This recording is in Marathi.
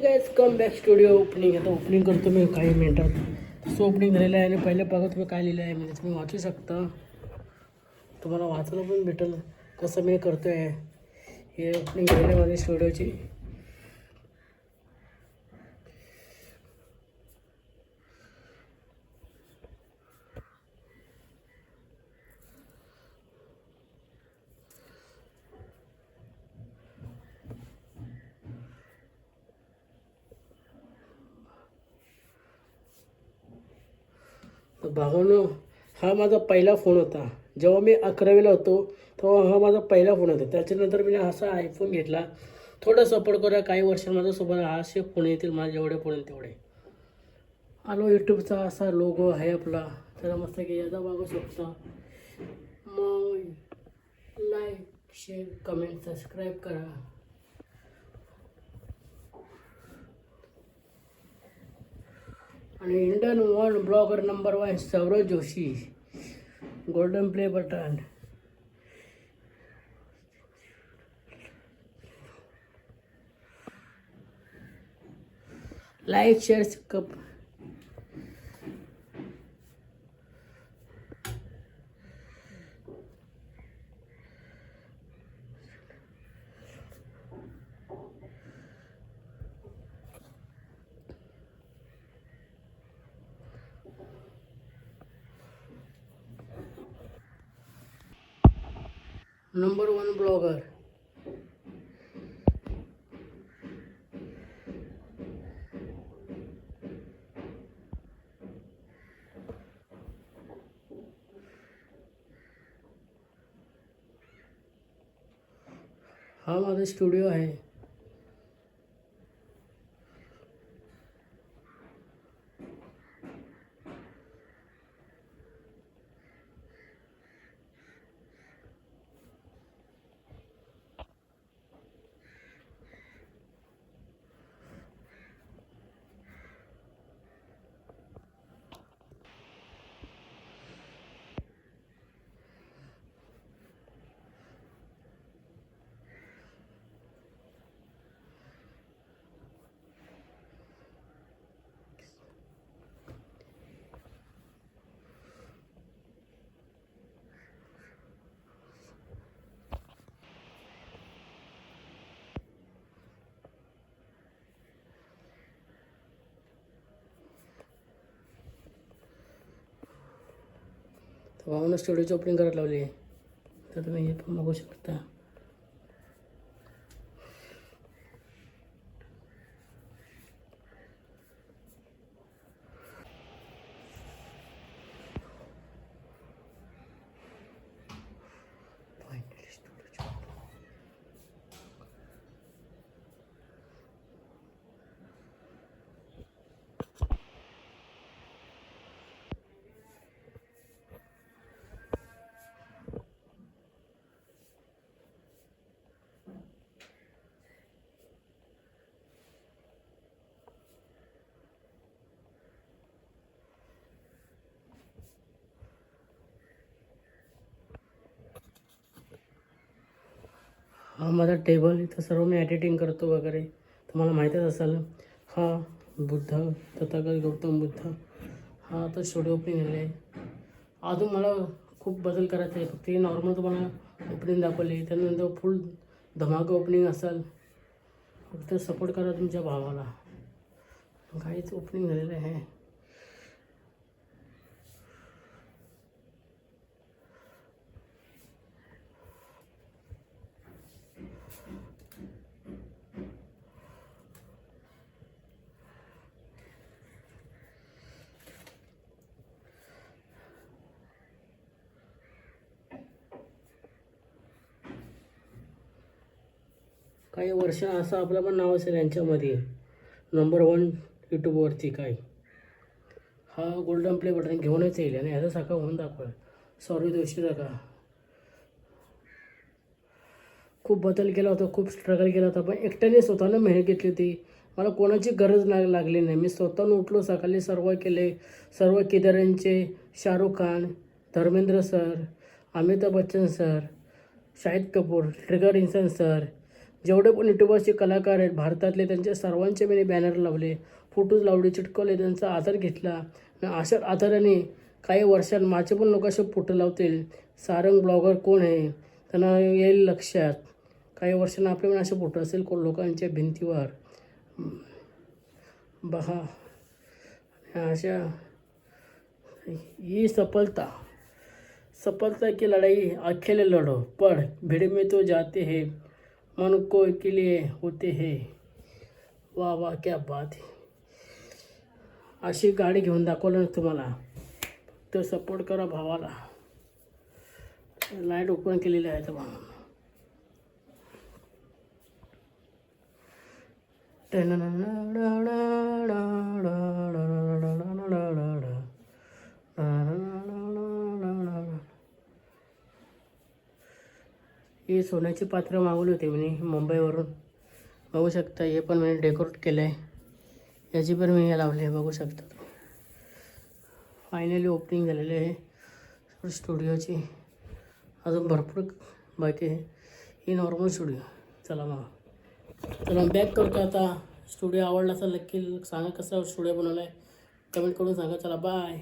Guys come back studio opening. आता ओपनिंग करतो मी काही मिनिटात. तसं ओपनिंग झालेलं आहे आणि पहिले बघा तुम्ही काय लिहिलं आहे म्हणजे तुम्ही वाचू शकता. तुम्हाला वाचायला पण भेटेल कसं मी करतो आहे. हे ओपनिंग झालेलं आहे माझ्या स्टुडिओची. तर भावानो, हा माझा पहिला फोन होता. जेव्हा मी 11वीला होतो तेव्हा हा माझा पहिला फोन होता. त्याच्यानंतर मी असा आयफोन घेतला. थोडं सपोर्ट करूया, काही वर्षां माझ्यासोबत असे फोन येतील माझे जेवढे फोन येतील तेवढे. आलो यूट्यूबचा असा लोगो आहे आपला. त्याला मस्त की याचा बघू शकता. मग लाईक शेअर कमेंट सबस्क्राईब करा. आणि Indian one blogger number 1 Saurav Joshi. Golden play button. Like share number 1 blogger. हा माझा स्टुडिओ आहे. भावना स्टुडिओची ओपनिंग करायला लावली आहे. तर तुम्ही हे पण बघू शकता. हा माझा टेबल. इथं सर्व मी एडिटिंग करतो वगैरे. तुम्हाला माहीतच असेल. हा बुद्ध तथागत गौतम बुद्ध. हा आता स्टुडिओ ओपनिंग झाले आहे. अजून मला खूप बदल करायचा आहे. फक्त हे नॉर्मल तुम्हाला ओपनिंग दाखवली. त्यानंतर फुल धमाका ओपनिंग असेल. फक्त सपोर्ट करा तुमच्या भावाला. काहीच ओपनिंग झालेलं आहे. काही वर्ष असं आपलं पण नाव असेल यांच्यामध्ये. नंबर 1 यूट्यूबवरती काय. हा गोल्डन प्ले बटन घेऊनच येईल आणि ह्याचा सारखा होऊन दाखवा. सौरव जोशी सारखा. खूप बदल केला होता, खूप स्ट्रगल केला होता, पण एकट्याने स्वतःनं मेहनत घेतली होती. मला कोणाची गरज लागली नाही. मी स्वतःहून उठलो, सकाळी सर्व केले. सर्व केदारांचे, Shahrukh Khan, Dharmendra sir, Amitabh Bachchan sir, Shahid Kapoor, trigger Insaan sir, जेवढे पण युट्यूबर्सचे कलाकार आहेत भारतातले त्यांचे सर्वांचे मी बॅनर लावले, फोटोज लावले, चिटकवले, त्यांचा आधार घेतला. आणि अशाच आधाराने काही वर्षात माझे पण लोक असे फोटो लावतील, सारंग ब्लॉगर कोण आहे त्यांना येईल लक्षात. काही वर्षांना आपले पण असे फोटो असेल कोण लोकांच्या भिंतीवर. बहा अशा ही सफलता की लड़ाई अकेले लढो, पढ़ भीड़ में तो जाते हैं, मन को के लिए होते हैं. वाह वाह क्या बात आहे. अशी गाडी घेऊन दाखवलं ना तुम्हाला, तर सपोर्ट करा भावाला. लाईट ओपन केलेली आहे तुम्हाला. ही सोन्याची पात्र मागवली होती मी मुंबईवरून. बघू शकता हे पण मी डेकोरेट केलं आहे. याची पण मी हे लावले बघू शकता. फायनली ओपनिंग झालेली आहे स्टुडिओची. अजून भरपूर बाकी आहे. ही नॉर्मल स्टुडिओ. चला बॅक करतो आता. स्टुडिओ आवडला असेल नक्की सांगा कसा स्टुडिओ बनवला आहे, कमेंट करून सांगा. चला बाय.